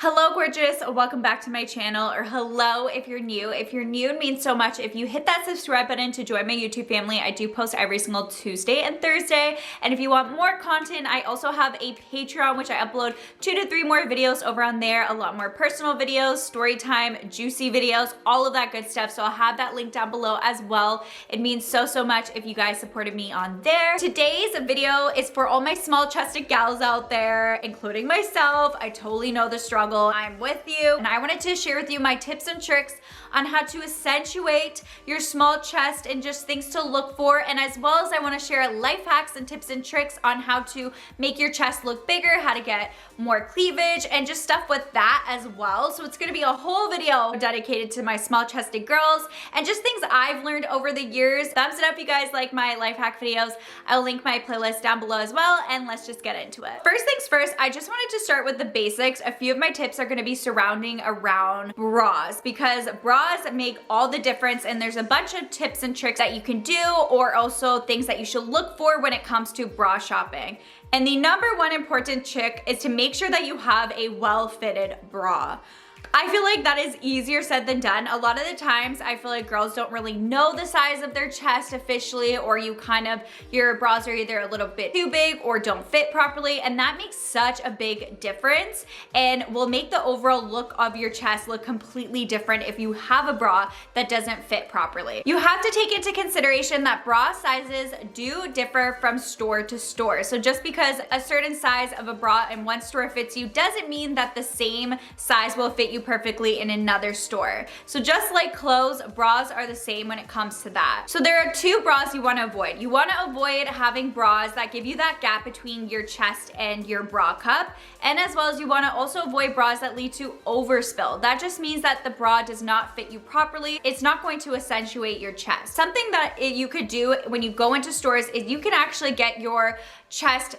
Hello gorgeous, welcome back to my channel, or hello if you're new. If you're new, it means so much if you hit that subscribe button to join my YouTube family. I do post every single Tuesday and Thursday, and if you want more content, I also have a Patreon which I upload 2 to 3 more videos over on there, a lot more personal videos, story time, juicy videos, all of that good stuff. So I'll have that link down below as well. It means so much if you guys supported me on there. Today's video is for all my small chested gals out there, including myself. I totally know the struggle. I'm with you, and I wanted to share with you my tips and tricks on how to accentuate your small chest and just things to look for, and as well as I want to share life hacks and tips and tricks on how to make your chest look bigger, how to get more cleavage, and just stuff with that as well. So it's going to be a whole video dedicated to my small chested girls and just things I've learned over the years. Thumbs it up if you guys like my life hack videos. I'll link my playlist down below as well, and let's just get into it. First things first, I just wanted to start with the basics. A few of my tips are going to be surrounding around bras, because bras make all the difference, and there's a bunch of tips and tricks that you can do, or also things that you should look for when it comes to bra shopping. And the #1 important trick is to make sure that you have a well-fitted bra. I feel like that is easier said than done. A lot of the times I feel like girls don't really know the size of their chest officially, or your bras are either a little bit too big or don't fit properly, and that makes such a big difference and will make the overall look of your chest look completely different if you have a bra that doesn't fit properly. You have to take into consideration that bra sizes do differ from store to store. So just because a certain size of a bra in one store fits you doesn't mean that the same size will fit you perfectly in another store. So just like clothes, bras are the same when it comes to that. So there are 2 bras you want to avoid. You want to avoid having bras that give you that gap between your chest and your bra cup, and as well as you want to also avoid bras that lead to overspill. That just means that the bra does not fit you properly. It's not going to accentuate your chest. Something that you could do when you go into stores is you can actually get your chest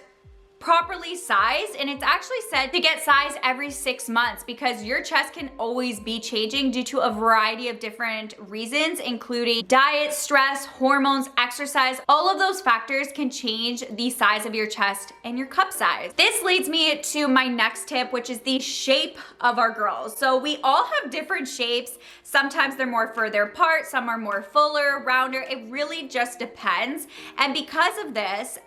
properly sized, and it's actually said to get sized every 6 months, because your chest can always be changing due to a variety of different reasons, including diet, stress, hormones, exercise. All of those factors can change the size of your chest and your cup size. This leads me to my next tip, which is the shape of our girls. So we all have different shapes. Sometimes they're more further apart, some are more fuller, rounder. It really just depends. And because of this,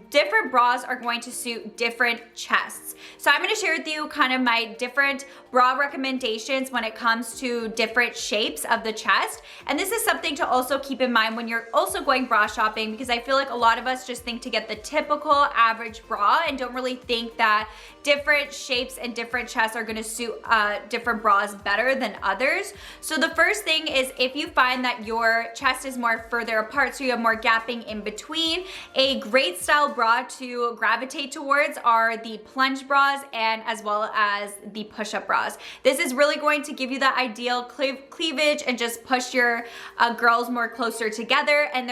different bras are going to suit different chests. So I'm going to share with you kind of my different bra recommendations when it comes to different shapes of the chest. And this is something to also keep in mind when you're also going bra shopping, because I feel like a lot of us just think to get the typical average bra and don't really think that different shapes and different chests are going to suit different bras better than others. So the first thing is, if you find that your chest is more further apart, so you have more gapping in between, a great style bra to gravitate towards are the plunge bras and as well as the push-up bras. This is really going to give you that ideal cleavage and just push your girls more closer together, and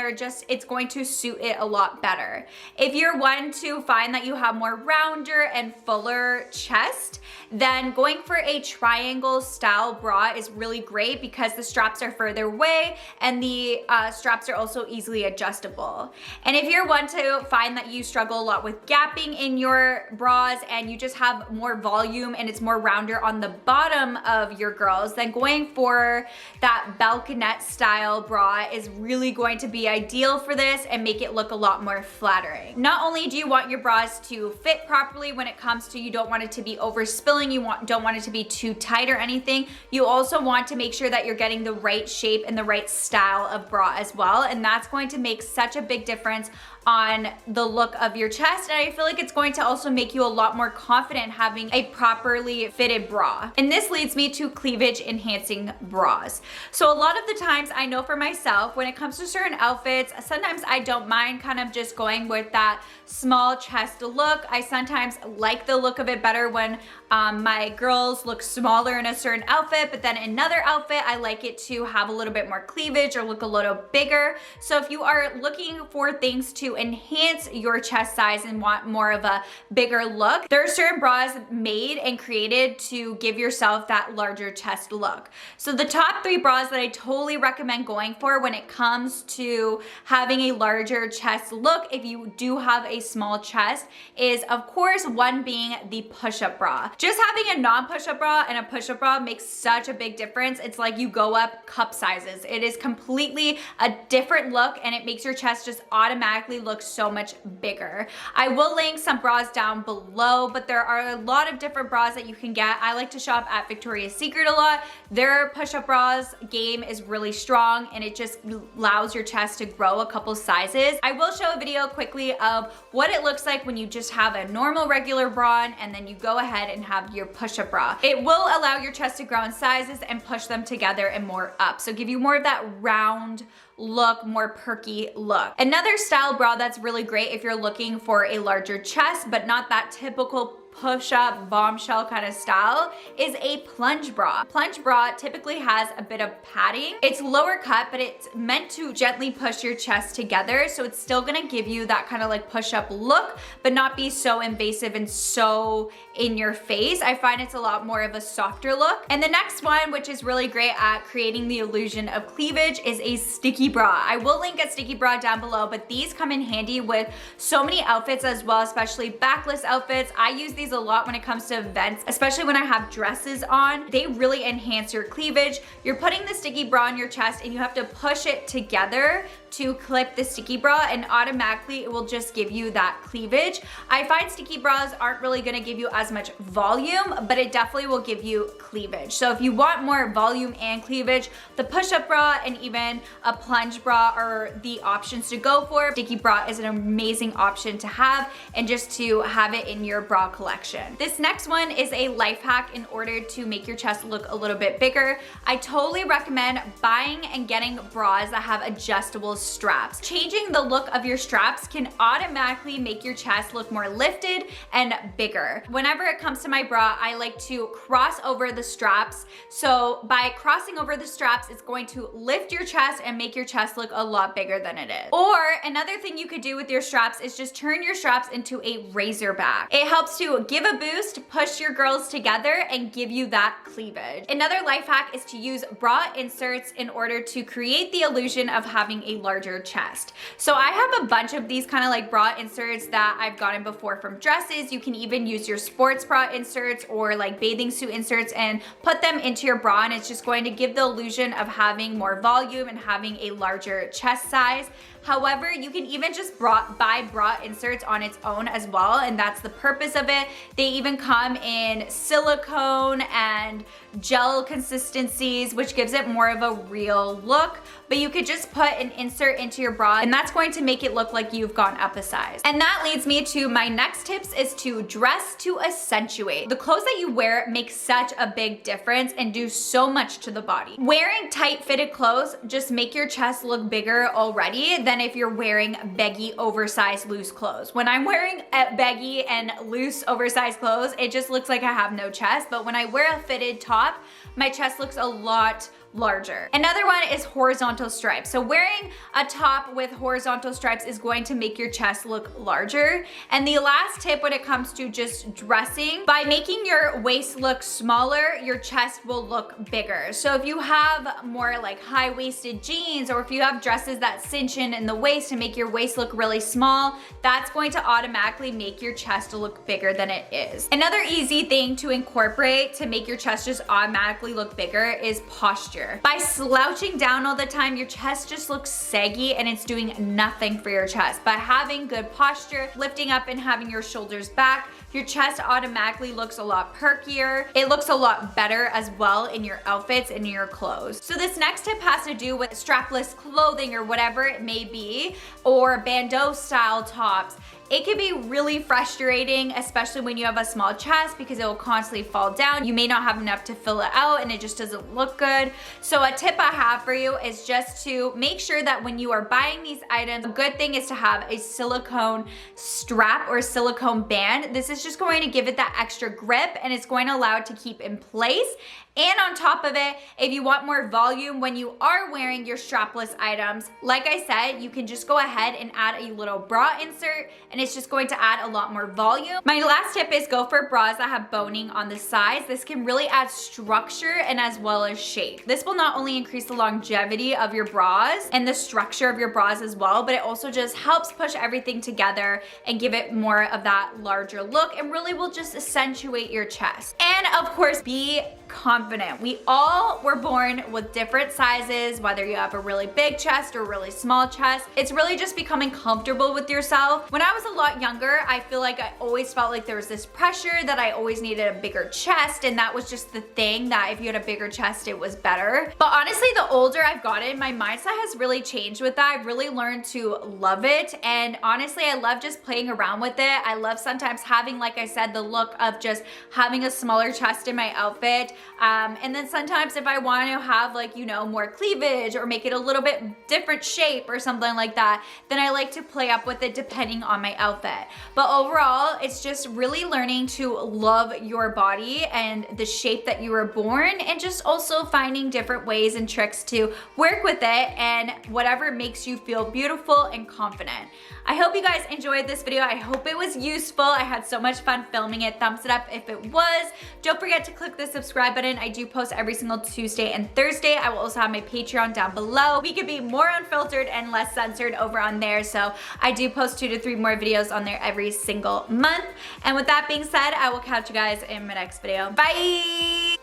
it's going to suit it a lot better. If you're one to find that you have more rounder and fuller chest, then going for a triangle style bra is really great, because the straps are further away and the straps are also easily adjustable. And if you're one to find that you struggle a lot with gapping in your bras and you just have more volume and it's more rounder on the bottom of your girls, then going for that balconette style bra is really going to be ideal for this and make it look a lot more flattering. Not only do you want your bras to fit properly when it comes to, you don't want it to be overspilling, don't want it to be too tight or anything, you also want to make sure that you're getting the right shape and the right style of bra as well, and that's going to make such a big difference on the look of your chest. And I feel like it's going to also make you a lot more confident having a properly fitted bra. And this leads me to cleavage enhancing bras. So a lot of the times, I know for myself, when it comes to certain outfits, sometimes I don't mind kind of just going with that small chest look. I sometimes like the look of it better when my girls look smaller in a certain outfit, but then another outfit, I like it to have a little bit more cleavage or look a little bigger. So if you are looking for things to enhance your chest size and want more of a bigger look, there are certain bras made and created to give yourself that larger chest look. So the top 3 bras that I totally recommend going for when it comes to having a larger chest look if you do have a small chest is, of course, one being the push-up bra. Just having a non-push-up bra and a push-up bra makes such a big difference. It's like you go up cup sizes. It is completely a different look and it makes your chest just automatically look so much bigger. I will link some bras down below, but there are a lot of different bras that you can get. I like to shop at Victoria's Secret a lot. Their push-up bras game is really strong and it just allows your chest to grow a couple sizes. I will show a video quickly of what it looks like when you just have a normal regular bra on and then you go ahead and have your push-up bra. It will allow your chest to grow in sizes and push them together and more up. So give you more of that round look, more perky look. Another style bra that's really great if you're looking for a larger chest, but not that typical push-up bombshell kind of style, is a plunge bra. Plunge bra typically has a bit of padding. It's lower cut, but it's meant to gently push your chest together, so it's still gonna give you that kind of like push-up look, but not be so invasive and so in your face. I find it's a lot more of a softer look. And the next one, which is really great at creating the illusion of cleavage, is a sticky bra. I will link a sticky bra down below, but these come in handy with so many outfits as well, especially backless outfits. I use these a lot when it comes to events, especially when I have dresses on. They really enhance your cleavage. You're putting the sticky bra on your chest and you have to push it together to clip the sticky bra, and automatically it will just give you that cleavage. I find sticky bras aren't really gonna give you as much volume, but it definitely will give you cleavage. So if you want more volume and cleavage, the push-up bra and even a plunge bra are the options to go for. Sticky bra is an amazing option to have and just to have it in your bra collection. This next one is a life hack in order to make your chest look a little bit bigger. I totally recommend buying and getting bras that have adjustable straps. Changing the look of your straps can automatically make your chest look more lifted and bigger. Whenever it comes to my bra, I like to cross over the straps. So by crossing over the straps, it's going to lift your chest and make your chest look a lot bigger than it is. Or another thing you could do with your straps is just turn your straps into a razor back. It helps to give a boost, push your girls together, and give you that cleavage. Another life hack is to use bra inserts in order to create the illusion of having a larger chest. So I have a bunch of these kind of like bra inserts that I've gotten before from dresses. You can even use your sports bra inserts or like bathing suit inserts and put them into your bra, and it's just going to give the illusion of having more volume and having a larger chest size. However, you can even just buy bra inserts on its own as well, and that's the purpose of it. They even come in silicone and gel consistencies, which gives it more of a real look, but you could just put an insert into your bra and that's going to make it look like you've gone up a size. And that leads me to my next tips, is to dress to accentuate. The clothes that you wear make such a big difference and do so much to the body. Wearing tight fitted clothes just make your chest look bigger already than if you're wearing baggy, oversized, loose clothes. When I'm wearing baggy and loose, oversized clothes, it just looks like I have no chest, but when I wear a fitted top, my chest looks a lot larger. Another one is horizontal stripes. So wearing a top with horizontal stripes is going to make your chest look larger. And the last tip when it comes to just dressing, by making your waist look smaller, your chest will look bigger. So if you have more like high-waisted jeans, or if you have dresses that cinch in the waist and make your waist look really small, that's going to automatically make your chest look bigger than it is. Another easy thing to incorporate to make your chest just automatically look bigger is posture. By slouching down all the time, your chest just looks saggy and it's doing nothing for your chest. By having good posture, lifting up and having your shoulders back, your chest automatically looks a lot perkier. It looks a lot better as well in your outfits and in your clothes. So this next tip has to do with strapless clothing or whatever it may be, or bandeau style tops. It can be really frustrating, especially when you have a small chest, because it will constantly fall down. You may not have enough to fill it out and it just doesn't look good. So a tip I have for you is just to make sure that when you are buying these items, a good thing is to have a silicone strap or silicone band. This is is just going to give it that extra grip, and it's going to allow it to keep in place. And on top of it, if you want more volume when you are wearing your strapless items, like I said, you can just go ahead and add a little bra insert, and it's just going to add a lot more volume. My last tip is go for bras that have boning on the sides. This can really add structure and as well as shape. This will not only increase the longevity of your bras and the structure of your bras as well, but it also just helps push everything together and give it more of that larger look, and really will just accentuate your chest. And of course, be confident. We all were born with different sizes, whether you have a really big chest or really small chest. It's really just becoming comfortable with yourself. When I was a lot younger, I feel like I always felt like there was this pressure that I always needed a bigger chest, and that was just the thing, that if you had a bigger chest, it was better. But honestly, the older I've gotten, my mindset has really changed with that. I've really learned to love it, and honestly, I love just playing around with it. I love sometimes having, like I said, the look of just having a smaller chest in my outfit. And then sometimes if I want to have, like, you know, more cleavage or make it a little bit different shape or something like that, then I like to play up with it depending on my outfit. But overall, it's just really learning to love your body and the shape that you were born, and just also finding different ways and tricks to work with it and whatever makes you feel beautiful and confident. I hope you guys enjoyed this video. I hope it was useful. I had so much fun filming it. Thumbs it up if it was. Don't forget to click the subscribe button. I do post every single Tuesday and Thursday. I will also have my Patreon down below. We could be more unfiltered and less censored over on there. So I do post 2 to 3 more videos on there every single month. And with that being said, I will catch you guys in my next video. Bye!